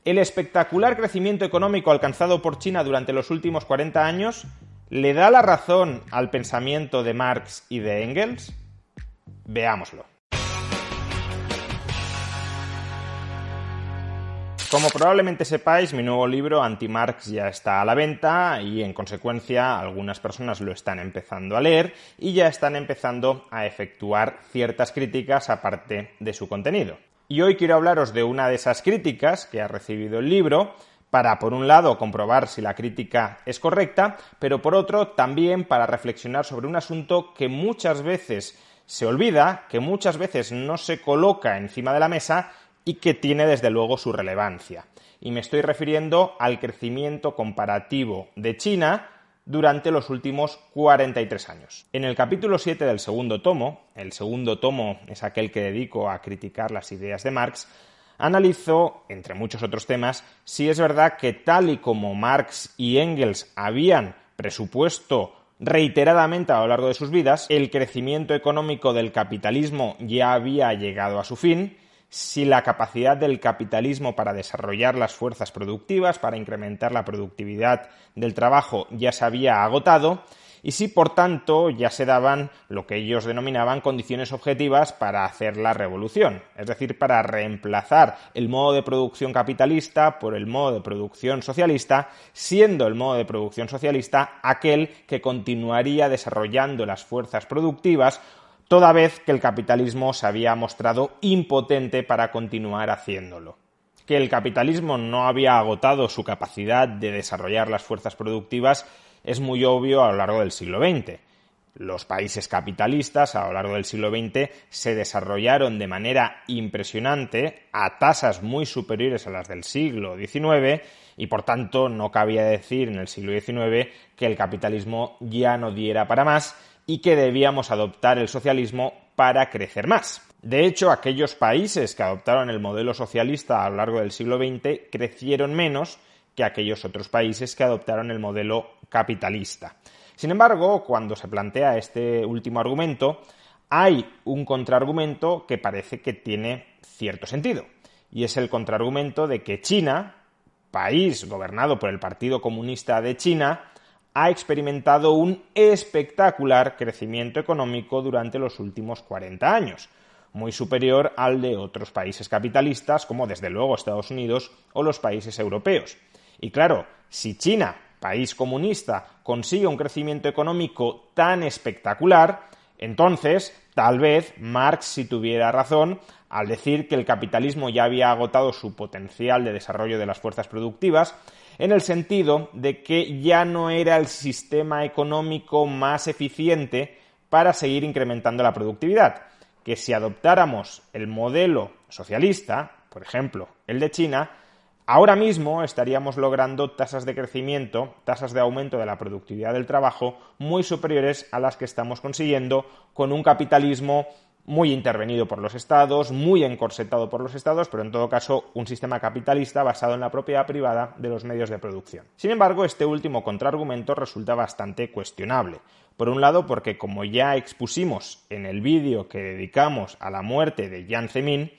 ¿El espectacular crecimiento económico alcanzado por China durante los últimos 40 años le da la razón al pensamiento de Marx y de Engels? Veámoslo. Como probablemente sepáis, mi nuevo libro Anti-Marx ya está a la venta y, en consecuencia, algunas personas lo están empezando a leer y ya están empezando a efectuar ciertas críticas aparte de su contenido. Y hoy quiero hablaros de una de esas críticas que ha recibido el libro para, por un lado, comprobar si la crítica es correcta, pero por otro, también para reflexionar sobre un asunto que muchas veces se olvida, que muchas veces no se coloca encima de la mesa y que tiene desde luego su relevancia. Y me estoy refiriendo al crecimiento comparativo de China durante los últimos 43 años. En el capítulo 7 del segundo tomo, el segundo tomo es aquel que dedico a criticar las ideas de Marx, analizo, entre muchos otros temas, si es verdad que tal y como Marx y Engels habían presupuesto reiteradamente a lo largo de sus vidas, el crecimiento económico del capitalismo ya había llegado a su fin, si la capacidad del capitalismo para desarrollar las fuerzas productivas, para incrementar la productividad del trabajo ya se había agotado y si, por tanto, ya se daban lo que ellos denominaban condiciones objetivas para hacer la revolución, es decir, para reemplazar el modo de producción capitalista por el modo de producción socialista, siendo el modo de producción socialista aquel que continuaría desarrollando las fuerzas productivas toda vez que el capitalismo se había mostrado impotente para continuar haciéndolo. Que el capitalismo no había agotado su capacidad de desarrollar las fuerzas productivas es muy obvio a lo largo del siglo XX. Los países capitalistas a lo largo del siglo XX se desarrollaron de manera impresionante a tasas muy superiores a las del siglo XIX y, por tanto, no cabía decir en el siglo XIX que el capitalismo ya no diera para más y que debíamos adoptar el socialismo para crecer más. De hecho, aquellos países que adoptaron el modelo socialista a lo largo del siglo XX crecieron menos que aquellos otros países que adoptaron el modelo capitalista. Sin embargo, cuando se plantea este último argumento, hay un contraargumento que parece que tiene cierto sentido, y es el contraargumento de que China, país gobernado por el Partido Comunista de China, ha experimentado un espectacular crecimiento económico durante los últimos 40 años, muy superior al de otros países capitalistas, como desde luego Estados Unidos o los países europeos. Y claro, si China, país comunista, consigue un crecimiento económico tan espectacular, entonces tal vez Marx sí tuviera razón al decir que el capitalismo ya había agotado su potencial de desarrollo de las fuerzas productivas, en el sentido de que ya no era el sistema económico más eficiente para seguir incrementando la productividad, que si adoptáramos el modelo socialista, por ejemplo, el de China, ahora mismo estaríamos logrando tasas de crecimiento, tasas de aumento de la productividad del trabajo muy superiores a las que estamos consiguiendo con un capitalismo muy intervenido por los estados, muy encorsetado por los estados, pero en todo caso un sistema capitalista basado en la propiedad privada de los medios de producción. Sin embargo, este último contraargumento resulta bastante cuestionable. Por un lado, porque como ya expusimos en el vídeo que dedicamos a la muerte de Jiang Zemin,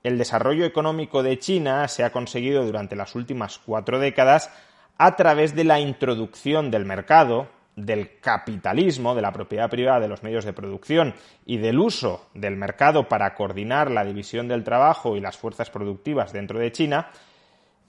el desarrollo económico de China se ha conseguido durante las últimas 4 décadas a través de la introducción del mercado, del capitalismo, de la propiedad privada de los medios de producción y del uso del mercado para coordinar la división del trabajo y las fuerzas productivas dentro de China.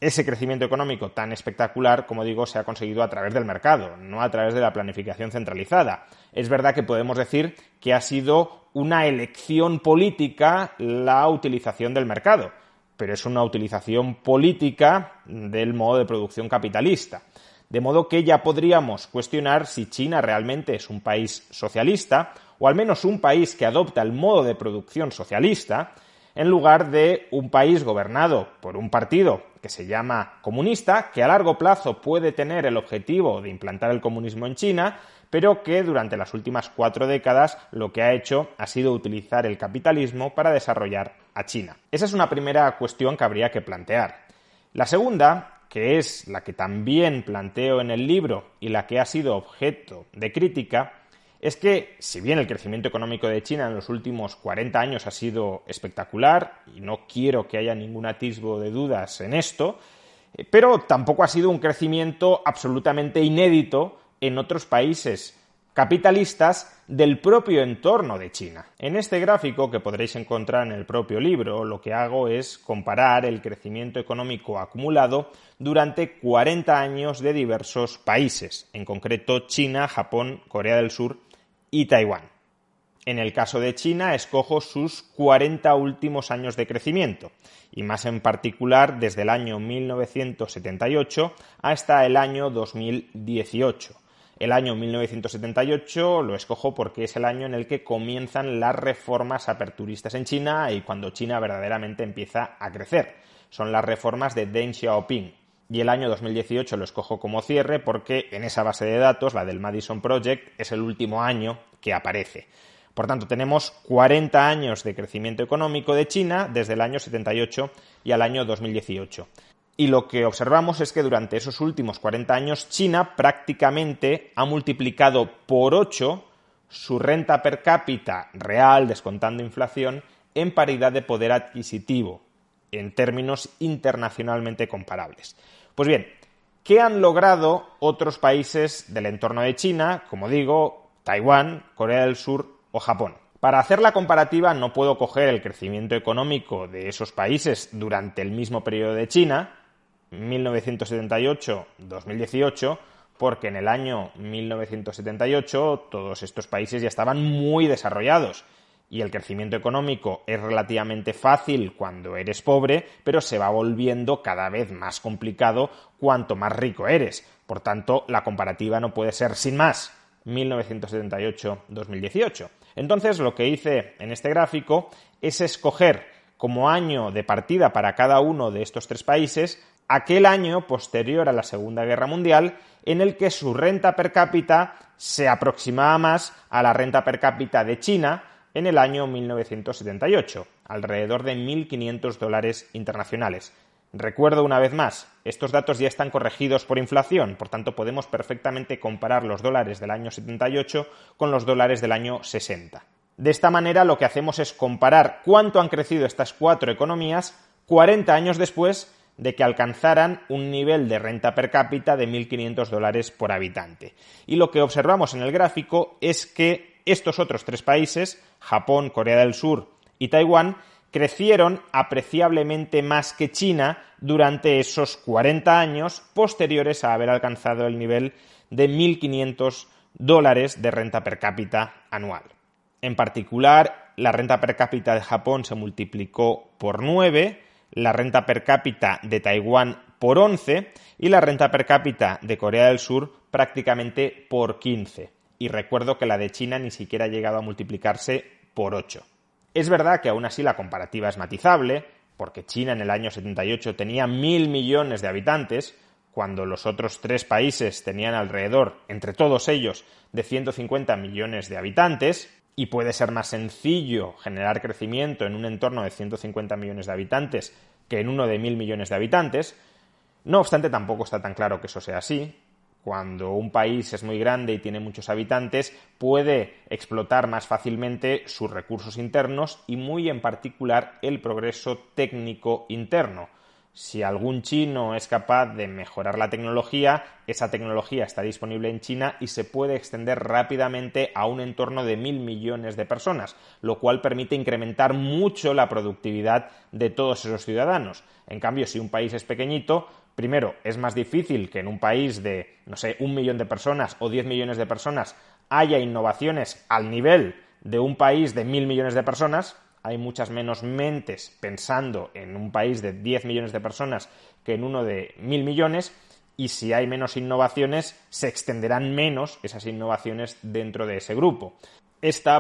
Ese crecimiento económico tan espectacular, como digo, se ha conseguido a través del mercado, no a través de la planificación centralizada. Es verdad que podemos decir que ha sido una elección política la utilización del mercado, pero es una utilización política del modo de producción capitalista. De modo que ya podríamos cuestionar si China realmente es un país socialista, o al menos un país que adopta el modo de producción socialista, en lugar de un país gobernado por un partido que se llama comunista, que a largo plazo puede tener el objetivo de implantar el comunismo en China, pero que durante las últimas 4 décadas lo que ha hecho ha sido utilizar el capitalismo para desarrollar a China. Esa es una primera cuestión que habría que plantear. La segunda, que es la que también planteo en el libro y la que ha sido objeto de crítica, es que, si bien el crecimiento económico de China en los últimos 40 años ha sido espectacular, y no quiero que haya ningún atisbo de dudas en esto, Pero tampoco ha sido un crecimiento absolutamente inédito en otros países capitalistas del propio entorno de China. En este gráfico, que podréis encontrar en el propio libro, lo que hago es comparar el crecimiento económico acumulado durante 40 años de diversos países, en concreto China, Japón, Corea del Sur y Taiwán. En el caso de China, escojo sus 40 últimos años de crecimiento, y más en particular desde el año 1978 hasta el año 2018. El año 1978 lo escojo porque es el año en el que comienzan las reformas aperturistas en China y cuando China verdaderamente empieza a crecer. Son las reformas de Deng Xiaoping. Y el año 2018 lo escojo como cierre porque en esa base de datos, la del Madison Project, es el último año que aparece. Por tanto, tenemos 40 años de crecimiento económico de China desde el año 78 y al año 2018. Y lo que observamos es que durante esos últimos 40 años China prácticamente ha multiplicado por 8 su renta per cápita real, descontando inflación, en paridad de poder adquisitivo, en términos internacionalmente comparables. Pues bien, ¿qué han logrado otros países del entorno de China, como digo, Taiwán, Corea del Sur o Japón? Para hacer la comparativa no puedo coger el crecimiento económico de esos países durante el mismo periodo de China, 1978-2018, porque en el año 1978 todos estos países ya estaban muy desarrollados y el crecimiento económico es relativamente fácil cuando eres pobre, pero se va volviendo cada vez más complicado cuanto más rico eres. Por tanto, la comparativa no puede ser sin más 1978-2018. Entonces, lo que hice en este gráfico es escoger como año de partida para cada uno de estos tres países aquel año posterior a la Segunda Guerra Mundial en el que su renta per cápita se aproximaba más a la renta per cápita de China en el año 1978, alrededor de $1.500 internacionales. Recuerdo una vez más, estos datos ya están corregidos por inflación, por tanto podemos perfectamente comparar los dólares del año 78 con los dólares del año 60. De esta manera lo que hacemos es comparar cuánto han crecido estas cuatro economías 40 años después de que alcanzaran un nivel de renta per cápita de $1.500 por habitante. Y lo que observamos en el gráfico es que estos otros tres países, Japón, Corea del Sur y Taiwán, crecieron apreciablemente más que China durante esos 40 años posteriores a haber alcanzado el nivel de $1.500 de renta per cápita anual. En particular, la renta per cápita de Japón se multiplicó por 9, la renta per cápita de Taiwán por 11 y la renta per cápita de Corea del Sur prácticamente por 15. Y recuerdo que la de China ni siquiera ha llegado a multiplicarse por 8. Es verdad que aún así la comparativa es matizable, porque China en el año 78 tenía 1.000 millones de habitantes, cuando los otros tres países tenían alrededor, entre todos ellos, de 150 millones de habitantes, y puede ser más sencillo generar crecimiento en un entorno de 150 millones de habitantes que en uno de 1.000 millones de habitantes. No obstante, tampoco está tan claro que eso sea así. Cuando un país es muy grande y tiene muchos habitantes, puede explotar más fácilmente sus recursos internos y muy en particular el progreso técnico interno. Si algún chino es capaz de mejorar la tecnología, esa tecnología está disponible en China y se puede extender rápidamente a un entorno de 1.000 millones de personas, lo cual permite incrementar mucho la productividad de todos esos ciudadanos. En cambio, si un país es pequeñito, primero, es más difícil que en un país de, 1 millón de personas o 10 millones de personas haya innovaciones al nivel de un país de 1.000 millones de personas. Hay muchas menos mentes pensando en un país de 10 millones de personas que en uno de 1.000 millones, y si hay menos innovaciones, se extenderán menos esas innovaciones dentro de ese grupo.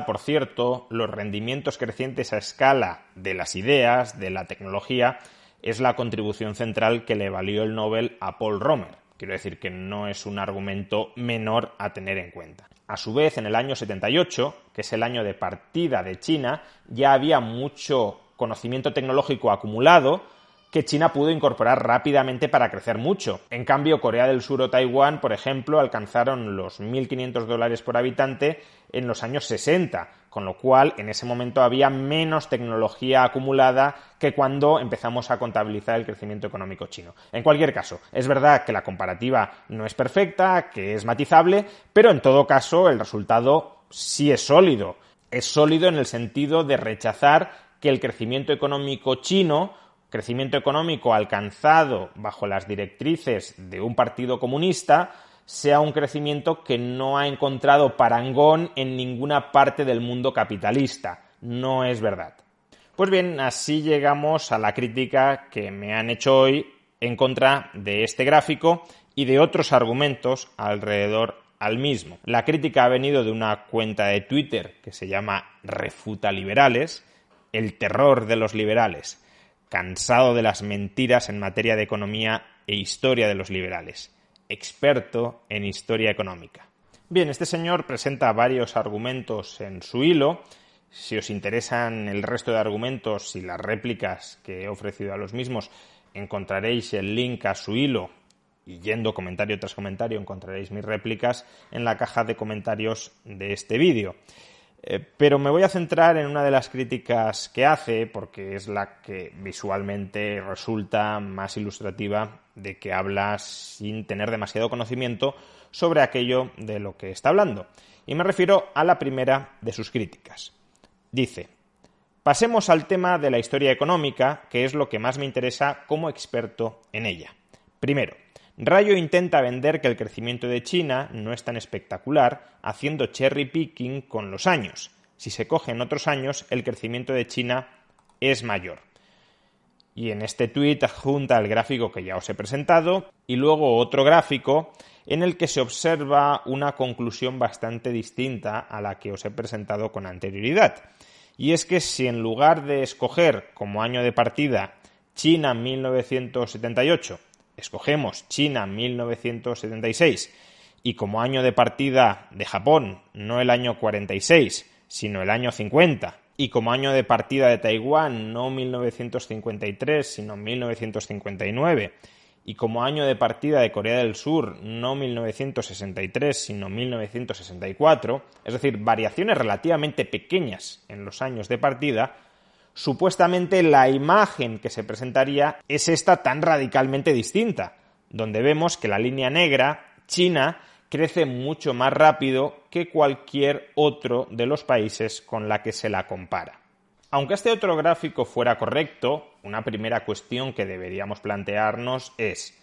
Por cierto, los rendimientos crecientes a escala de las ideas, de la tecnología, es la contribución central que le valió el Nobel a Paul Romer. Quiero decir que no es un argumento menor a tener en cuenta. A su vez, en el año 78, que es el año de partida de China, ya había mucho conocimiento tecnológico acumulado, que China pudo incorporar rápidamente para crecer mucho. En cambio, Corea del Sur o Taiwán, por ejemplo, alcanzaron los $1.500 por habitante en los años 60, con lo cual en ese momento había menos tecnología acumulada que cuando empezamos a contabilizar el crecimiento económico chino. En cualquier caso, es verdad que la comparativa no es perfecta, que es matizable, pero en todo caso el resultado sí es sólido. Es sólido en el sentido de rechazar que el crecimiento económico chino, crecimiento económico alcanzado bajo las directrices de un partido comunista, sea un crecimiento que no ha encontrado parangón en ninguna parte del mundo capitalista. No es verdad. Pues bien, así llegamos a la crítica que me han hecho hoy en contra de este gráfico y de otros argumentos alrededor al mismo. La crítica ha venido de una cuenta de Twitter que se llama Refuta Liberales, el terror de los liberales, cansado de las mentiras en materia de economía e historia de los liberales, experto en historia económica. Bien, este señor presenta varios argumentos en su hilo. Si os interesan el resto de argumentos y las réplicas que he ofrecido a los mismos, encontraréis el link a su hilo y yendo comentario tras comentario encontraréis mis réplicas en la caja de comentarios de este vídeo. Pero me voy a centrar en una de las críticas que hace porque es la que visualmente resulta más ilustrativa de que habla sin tener demasiado conocimiento sobre aquello de lo que está hablando. Y me refiero a la primera de sus críticas. Dice: pasemos al tema de la historia económica, que es lo que más me interesa como experto en ella. Primero, Rayo intenta vender que el crecimiento de China no es tan espectacular, haciendo cherry picking con los años. Si se cogen otros años, el crecimiento de China es mayor. Y en este tuit adjunta el gráfico que ya os he presentado y luego otro gráfico en el que se observa una conclusión bastante distinta a la que os he presentado con anterioridad. Y es que si en lugar de escoger como año de partida China 1978, escogemos China 1976 y como año de partida de Japón no el año 46, sino el año 50, y como año de partida de Taiwán no 1953, sino 1959, y como año de partida de Corea del Sur no 1963, sino 1964, es decir, variaciones relativamente pequeñas en los años de partida, supuestamente la imagen que se presentaría es esta tan radicalmente distinta, donde vemos que la línea negra, China, crece mucho más rápido que cualquier otro de los países con la que se la compara. Aunque este otro gráfico fuera correcto, una primera cuestión que deberíamos plantearnos es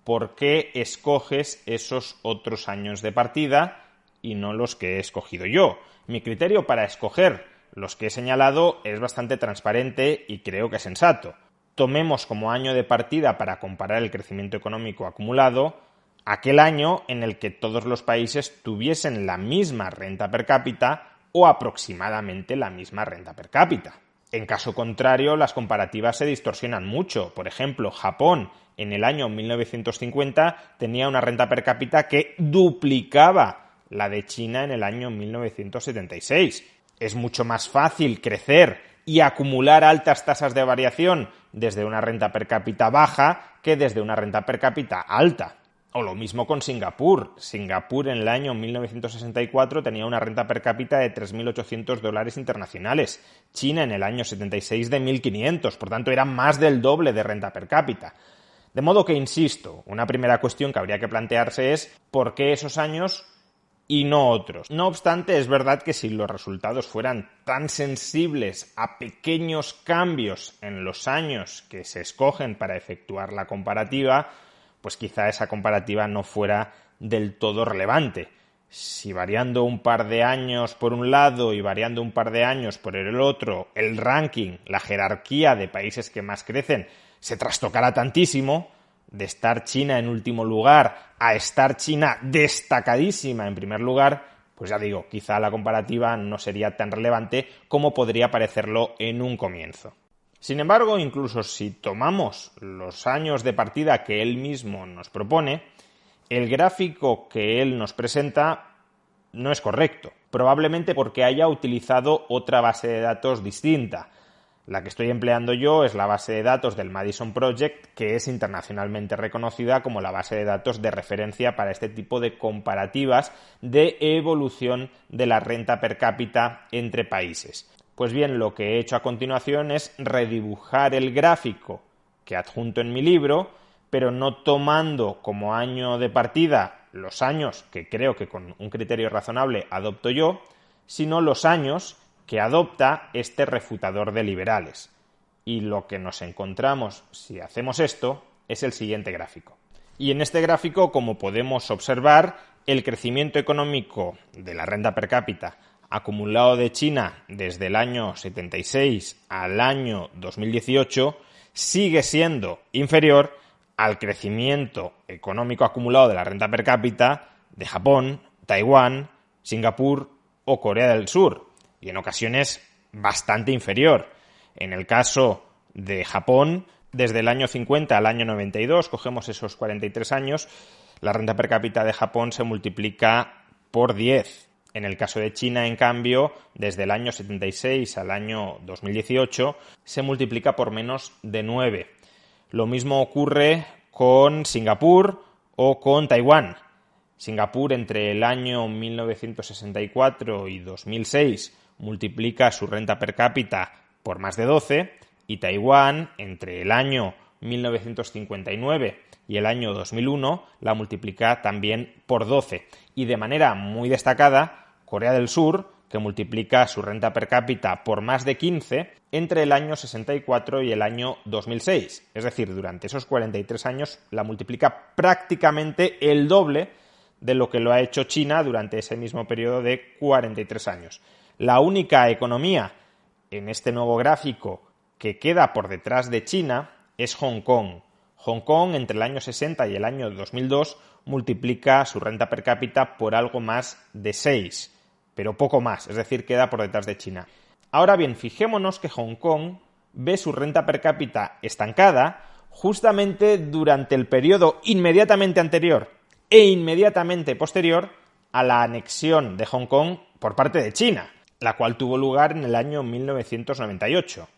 ¿por qué escoges esos otros años de partida y no los que he escogido yo? Mi criterio para escoger los que he señalado es bastante transparente y creo que sensato. Tomemos como año de partida para comparar el crecimiento económico acumulado aquel año en el que todos los países tuviesen la misma renta per cápita o aproximadamente la misma renta per cápita. En caso contrario, las comparativas se distorsionan mucho. Por ejemplo, Japón en el año 1950 tenía una renta per cápita que duplicaba la de China en el año 1976. Es mucho más fácil crecer y acumular altas tasas de variación desde una renta per cápita baja que desde una renta per cápita alta. O lo mismo con Singapur. Singapur en el año 1964 tenía una renta per cápita de $3.800 internacionales. China en el año 76 de 1.500, por tanto era más del doble de renta per cápita. De modo que, insisto, una primera cuestión que habría que plantearse es ¿por qué esos años y no otros? No obstante, es verdad que si los resultados fueran tan sensibles a pequeños cambios en los años que se escogen para efectuar la comparativa, pues quizá esa comparativa no fuera del todo relevante. Si variando un par de años por un lado y variando un par de años por el otro, el ranking, la jerarquía de países que más crecen, se trastocara tantísimo, de estar China en último lugar a estar China destacadísima en primer lugar, pues ya digo, quizá la comparativa no sería tan relevante como podría parecerlo en un comienzo. Sin embargo, incluso si tomamos los años de partida que él mismo nos propone, el gráfico que él nos presenta no es correcto, probablemente porque haya utilizado otra base de datos distinta. La que estoy empleando yo es la base de datos del Madison Project, que es internacionalmente reconocida como la base de datos de referencia para este tipo de comparativas de evolución de la renta per cápita entre países. Pues bien, lo que he hecho a continuación es redibujar el gráfico que adjunto en mi libro, pero no tomando como año de partida los años que creo que con un criterio razonable adopto yo, sino los años que adopta este refutador de liberales. Y lo que nos encontramos si hacemos esto es el siguiente gráfico. Y en este gráfico, como podemos observar, el crecimiento económico de la renta per cápita acumulado de China desde el año 76 al año 2018 sigue siendo inferior al crecimiento económico acumulado de la renta per cápita de Japón, Taiwán, Singapur o Corea del Sur, y en ocasiones bastante inferior. En el caso de Japón, desde el año 50 al año 92, cogemos esos 43 años, la renta per cápita de Japón se multiplica por 10. En el caso de China, en cambio, desde el año 76 al año 2018, se multiplica por menos de 9. Lo mismo ocurre con Singapur o con Taiwán. Singapur entre el año 1964 y 2006 multiplica su renta per cápita por más de 12 y Taiwán entre el año 1959 y el año 2001 la multiplica también por 12. Y de manera muy destacada, Corea del Sur, que multiplica su renta per cápita por más de 15 entre el año 64 y el año 2006. Es decir, durante esos 43 años la multiplica prácticamente el doble de lo que lo ha hecho China durante ese mismo periodo de 43 años. La única economía en este nuevo gráfico que queda por detrás de China es Hong Kong. Hong Kong entre el año 60 y el año 2002 multiplica su renta per cápita por algo más de 6, pero poco más, es decir, queda por detrás de China. Ahora bien, fijémonos que Hong Kong ve su renta per cápita estancada justamente durante el periodo inmediatamente anterior e inmediatamente posterior a la anexión de Hong Kong por parte de China, la cual tuvo lugar en el año 1998.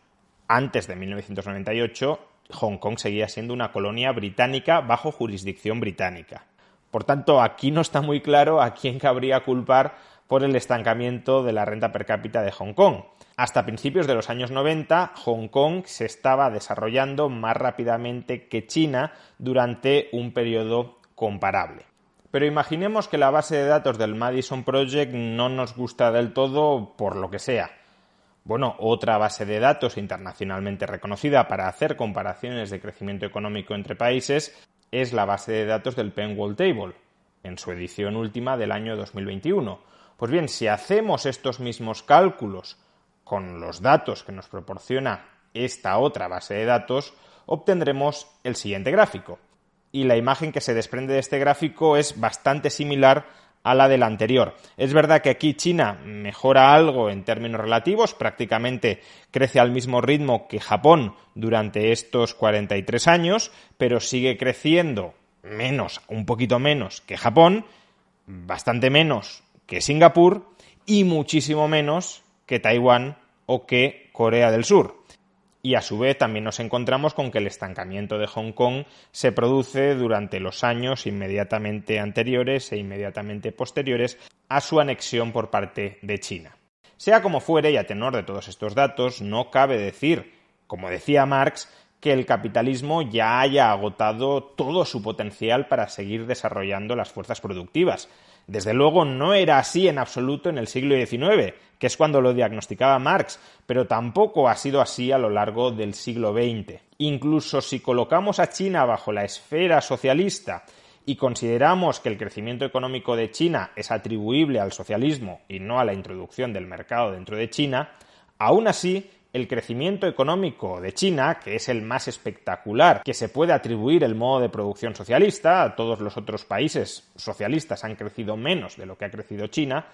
Antes de 1998, Hong Kong seguía siendo una colonia británica bajo jurisdicción británica. Por tanto, aquí no está muy claro a quién cabría culpar por el estancamiento de la renta per cápita de Hong Kong. Hasta principios de los años 90, Hong Kong se estaba desarrollando más rápidamente que China durante un periodo comparable. Pero imaginemos que la base de datos del Madison Project no nos gusta del todo por lo que sea. Bueno, otra base de datos internacionalmente reconocida para hacer comparaciones de crecimiento económico entre países es la base de datos del Penn Table, en su edición última del año 2021. Pues bien, si hacemos estos mismos cálculos con los datos que nos proporciona esta otra base de datos, obtendremos el siguiente gráfico. Y la imagen que se desprende de este gráfico es bastante similar a la del anterior. Es verdad que aquí China mejora algo en términos relativos, prácticamente crece al mismo ritmo que Japón durante estos 43 años, pero sigue creciendo menos, un poquito menos que Japón, bastante menos que Singapur y muchísimo menos que Taiwán o que Corea del Sur. Y a su vez también nos encontramos con que el estancamiento de Hong Kong se produce durante los años inmediatamente anteriores e inmediatamente posteriores a su anexión por parte de China. Sea como fuere, y a tenor de todos estos datos, no cabe decir, como decía Marx, que el capitalismo ya haya agotado todo su potencial para seguir desarrollando las fuerzas productivas. Desde luego no era así en absoluto en el siglo XIX, que es cuando lo diagnosticaba Marx, pero tampoco ha sido así a lo largo del siglo XX. Incluso si colocamos a China bajo la esfera socialista y consideramos que el crecimiento económico de China es atribuible al socialismo y no a la introducción del mercado dentro de China, aún así el crecimiento económico de China, que es el más espectacular que se puede atribuir el modo de producción socialista, todos los otros países socialistas han crecido menos de lo que ha crecido China,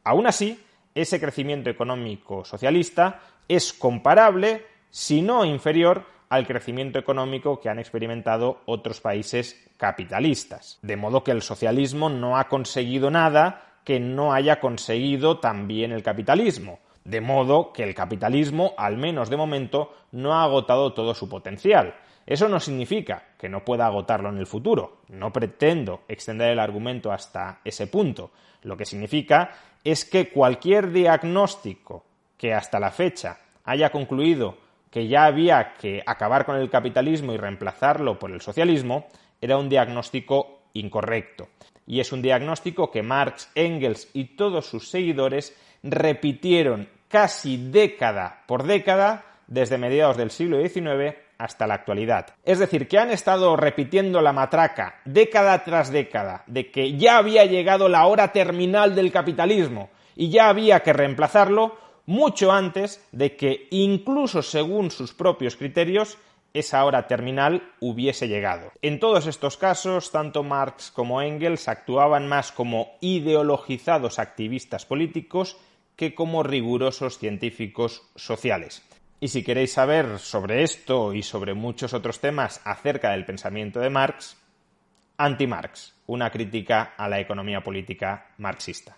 aún así, ese crecimiento económico socialista es comparable, si no inferior, al crecimiento económico que han experimentado otros países capitalistas. De modo que el socialismo no ha conseguido nada que no haya conseguido también el capitalismo. De modo que el capitalismo, al menos de momento, no ha agotado todo su potencial. Eso no significa que no pueda agotarlo en el futuro. No pretendo extender el argumento hasta ese punto. Lo que significa es que cualquier diagnóstico que hasta la fecha haya concluido que ya había que acabar con el capitalismo y reemplazarlo por el socialismo, era un diagnóstico incorrecto. Y es un diagnóstico que Marx, Engels y todos sus seguidores repitieron casi década por década desde mediados del siglo XIX hasta la actualidad. Es decir, que han estado repitiendo la matraca década tras década de que ya había llegado la hora terminal del capitalismo y ya había que reemplazarlo mucho antes de que, incluso según sus propios criterios, esa hora terminal hubiese llegado. En todos estos casos, tanto Marx como Engels actuaban más como ideologizados activistas políticos que como rigurosos científicos sociales. Y si queréis saber sobre esto y sobre muchos otros temas acerca del pensamiento de Marx, Anti-Marx, una crítica a la economía política marxista.